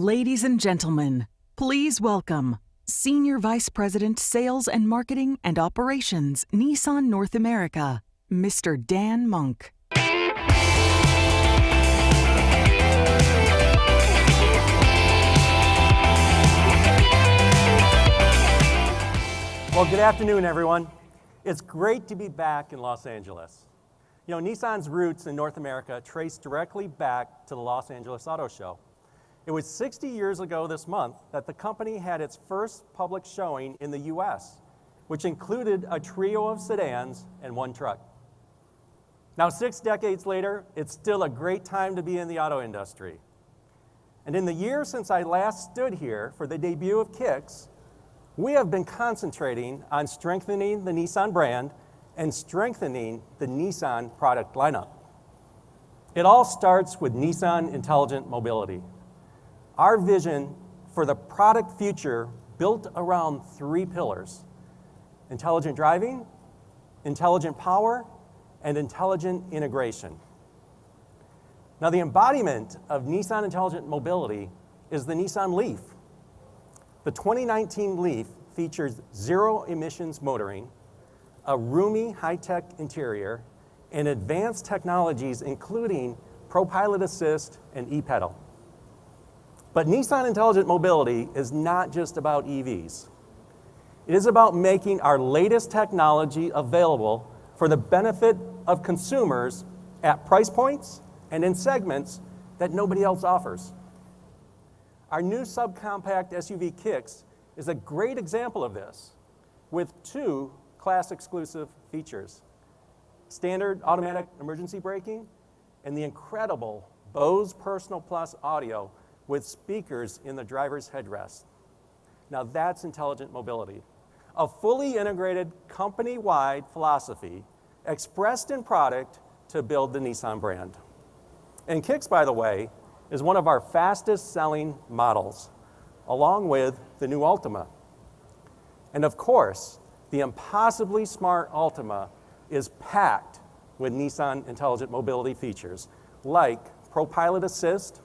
Ladies and gentlemen, please welcome Senior Vice President, Sales and Marketing and Operations, Nissan North America, Mr. Dan Mohnke. Well, good afternoon, everyone. It's great to be back in Los Angeles. You know, Nissan's roots in North America trace directly back to the Los Angeles Auto Show. It was 60 years ago this month that the company had its first public showing in the U.S., which included a trio of sedans and one truck. Now, 6 decades later, it's still a great time to be in the auto industry. And in the years since I last stood here for the debut of Kicks, we have been concentrating on strengthening the Nissan brand and strengthening the Nissan product lineup. It all starts with Nissan Intelligent Mobility. Our vision for the product future built around 3 pillars: intelligent driving, intelligent power, and intelligent integration. Now, the embodiment of Nissan Intelligent Mobility is the Nissan Leaf. The 2019 Leaf features zero emissions motoring, a roomy high-tech interior, and advanced technologies including ProPilot Assist and e-pedal. But Nissan Intelligent Mobility is not just about EVs. It is about making our latest technology available for the benefit of consumers at price points and in segments that nobody else offers. Our new subcompact SUV Kicks is a great example of this, with 2 class-exclusive features: standard automatic emergency braking and the incredible Bose Personal Plus audio with speakers in the driver's headrest. Now that's intelligent mobility, a fully integrated company-wide philosophy expressed in product to build the Nissan brand. And Kicks, by the way, is one of our fastest-selling models, along with the new Altima. And of course, the impossibly smart Altima is packed with Nissan Intelligent Mobility features like ProPilot Assist,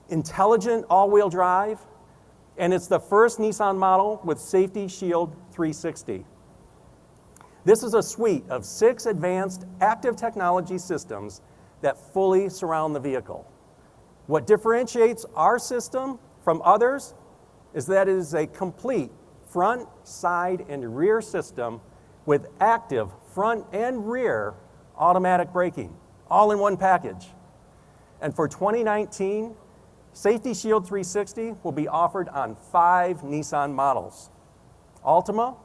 intelligent all-wheel drive, and it's the first Nissan model with Safety Shield 360. This is a suite of 6 advanced active technology systems that fully surround the vehicle. What differentiates our system from others is that it is a complete front, side, and rear system with active front and rear automatic braking, all in one package. And for 2019, Safety Shield 360 will be offered on 5 Nissan models: Altima,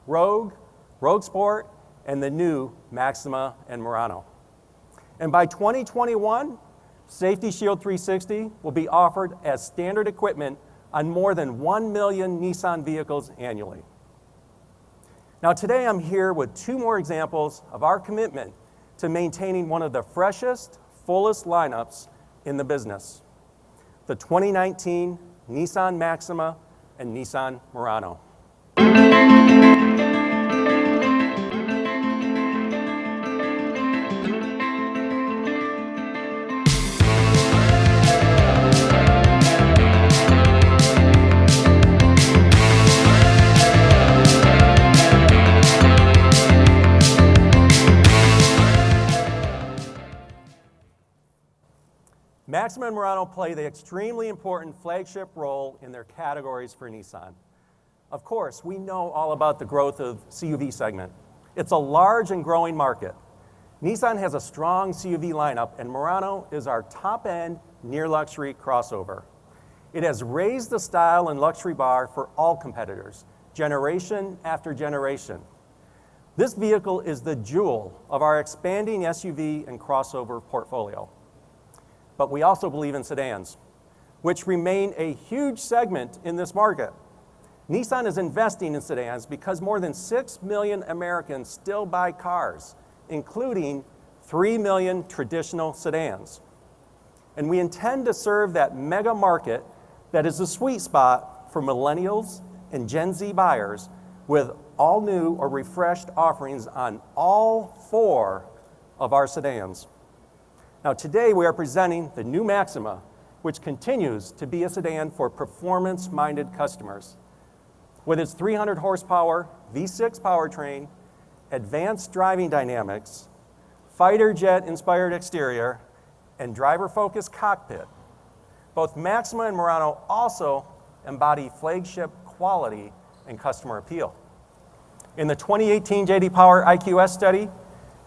Rogue, Rogue Sport, and the new Maxima and Murano. And by 2021, Safety Shield 360 will be offered as standard equipment on more than 1 million Nissan vehicles annually. Now today I'm here with 2 more examples of our commitment to maintaining one of the freshest, fullest lineups in the business: the 2019 Nissan Maxima and Nissan Murano. Maxima and Murano play the extremely important flagship role in their categories for Nissan. Of course, we know all about the growth of CUV segment. It's a large and growing market. Nissan has a strong CUV lineup, and Murano is our top-end near-luxury crossover. It has raised the style and luxury bar for all competitors, generation after generation. This vehicle is the jewel of our expanding SUV and crossover portfolio. But we also believe in sedans, which remain a huge segment in this market. Nissan is investing in sedans because more than 6 million Americans still buy cars, including 3 million traditional sedans. And we intend to serve that mega market that is the sweet spot for millennials and Gen Z buyers with all new or refreshed offerings on all 4 of our sedans. Now today we are presenting the new Maxima which continues to be a sedan for performance-minded customers. With its 300 horsepower V6 powertrain, advanced driving dynamics, fighter jet-inspired exterior, and driver-focused cockpit, both Maxima and Murano also embody flagship quality and customer appeal. In the 2018 J.D. Power IQS study,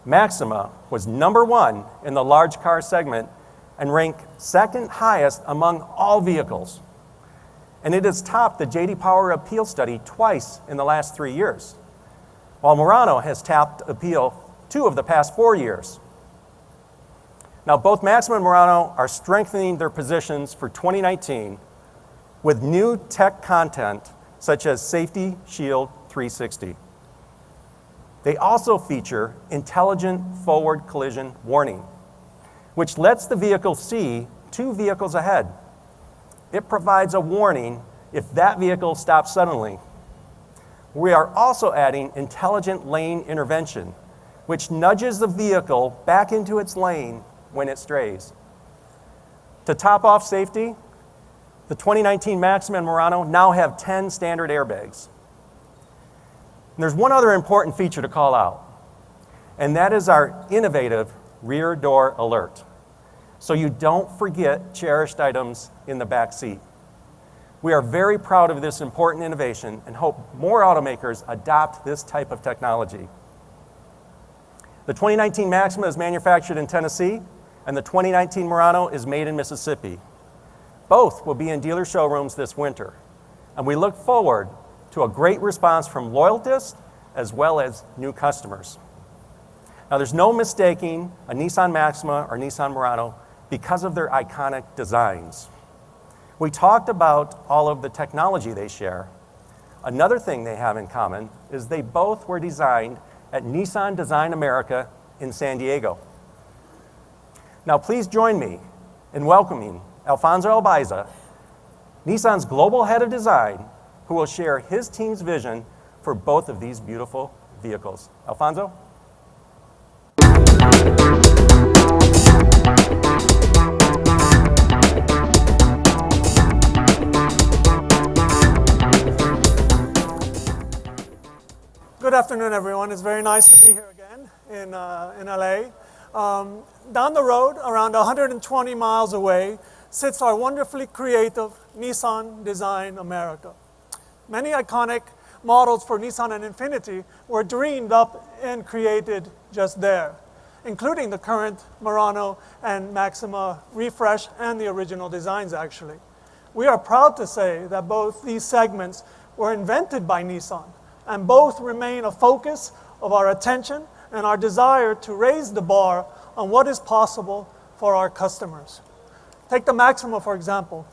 Maxima was #1 in the large car segment and ranked second highest among all vehicles. And it has topped the J.D. Power Appeal study twice in the last 3 years, while Murano has topped Appeal 2 of the past 4 years. Now, both Maxima and Murano are strengthening their positions for 2019 with new tech content such as Safety Shield 360. They also feature intelligent forward collision warning, which lets the vehicle see 2 vehicles ahead. It provides a warning if that vehicle stops suddenly. We are also adding intelligent lane intervention, which nudges the vehicle back into its lane when it strays. To top off safety, the 2019 Maxima and Murano now have 10 standard airbags. And there's one other important feature to call out, and that is our innovative rear door alert, so you don't forget cherished items in the back seat. We are very proud of this important innovation and hope more automakers adopt this type of technology. The 2019 Maxima is manufactured in Tennessee, and the 2019 Murano is made in Mississippi. Both will be in dealer showrooms this winter, and we look forward to a great response from loyalists as well as new customers. Now, there's no mistaking a Nissan Maxima or Nissan Murano because of their iconic designs. We talked about all of the technology they share. Another thing they have in common is they both were designed at Nissan Design America in San Diego. Now, please join me in welcoming Alfonso Albaiza, Nissan's global head of design, who will share his team's vision for both of these beautiful vehicles. Alfonso? Good afternoon, everyone. It's very nice to be here again in LA. Down the road, around 120 miles away, sits our wonderfully creative Nissan Design America. Many iconic models for Nissan and Infiniti were dreamed up and created just there, including the current Murano and Maxima refresh and the original designs, actually. We are proud to say that both these segments were invented by Nissan, and both remain a focus of our attention and our desire to raise the bar on what is possible for our customers. Take the Maxima, for example,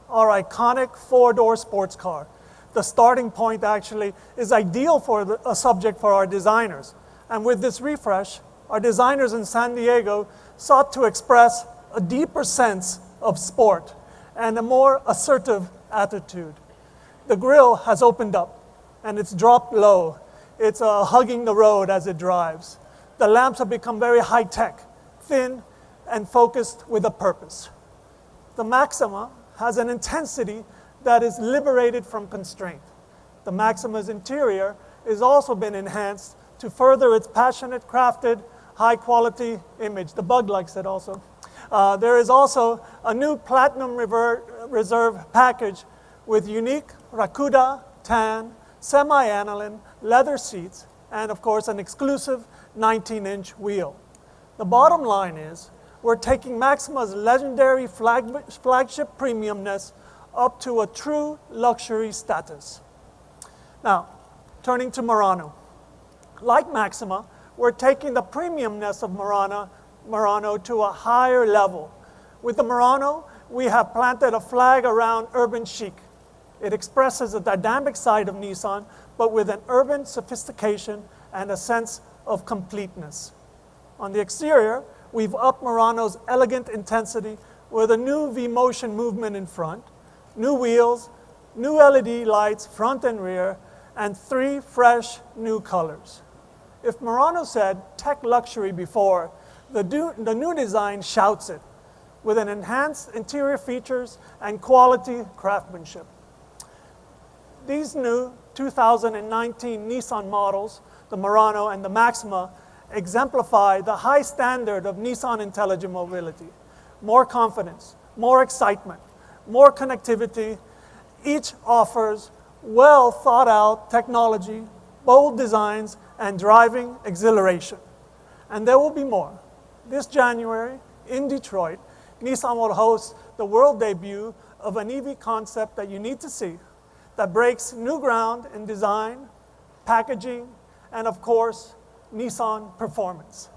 our iconic 4-door sports car. The starting point actually is ideal for a subject for our designers. And with this refresh, our designers in San Diego sought to express a deeper sense of sport and a more assertive attitude. The grille has opened up and it's dropped low. It's hugging the road as it drives. The lamps have become very high-tech, thin, and focused with a purpose. The Maxima has an intensity that is liberated from constraint. The Maxima's interior has also been enhanced to further its passionate, crafted, high-quality image. The bug likes it also. There is also a new Platinum Reserve package with unique Rakuda Tan, semi-aniline leather seats, and of course an exclusive 19-inch wheel. The bottom line is we're taking Maxima's legendary flagship premiumness up to a true luxury status. Now, turning to Murano. Like Maxima, we're taking the premiumness of Murano to a higher level. With the Murano, we have planted a flag around urban chic. It expresses a dynamic side of Nissan, but with an urban sophistication and a sense of completeness. On the exterior, we've upped Murano's elegant intensity with a new V-motion movement in front, new wheels, new LED lights front and rear, and 3 fresh new colors. If Murano said tech luxury before, the new design shouts it. with an enhanced interior features and quality craftsmanship. These new 2019 Nissan models, the Murano and the Maxima, exemplify the high standard of Nissan Intelligent Mobility. More confidence, more excitement, more connectivity. Each offers well thought out technology, bold designs, and driving exhilaration. And there will be more. This January in Detroit, Nissan will host the world debut of an EV concept that you need to see, that breaks new ground in design, packaging, and of course, Nissan performance.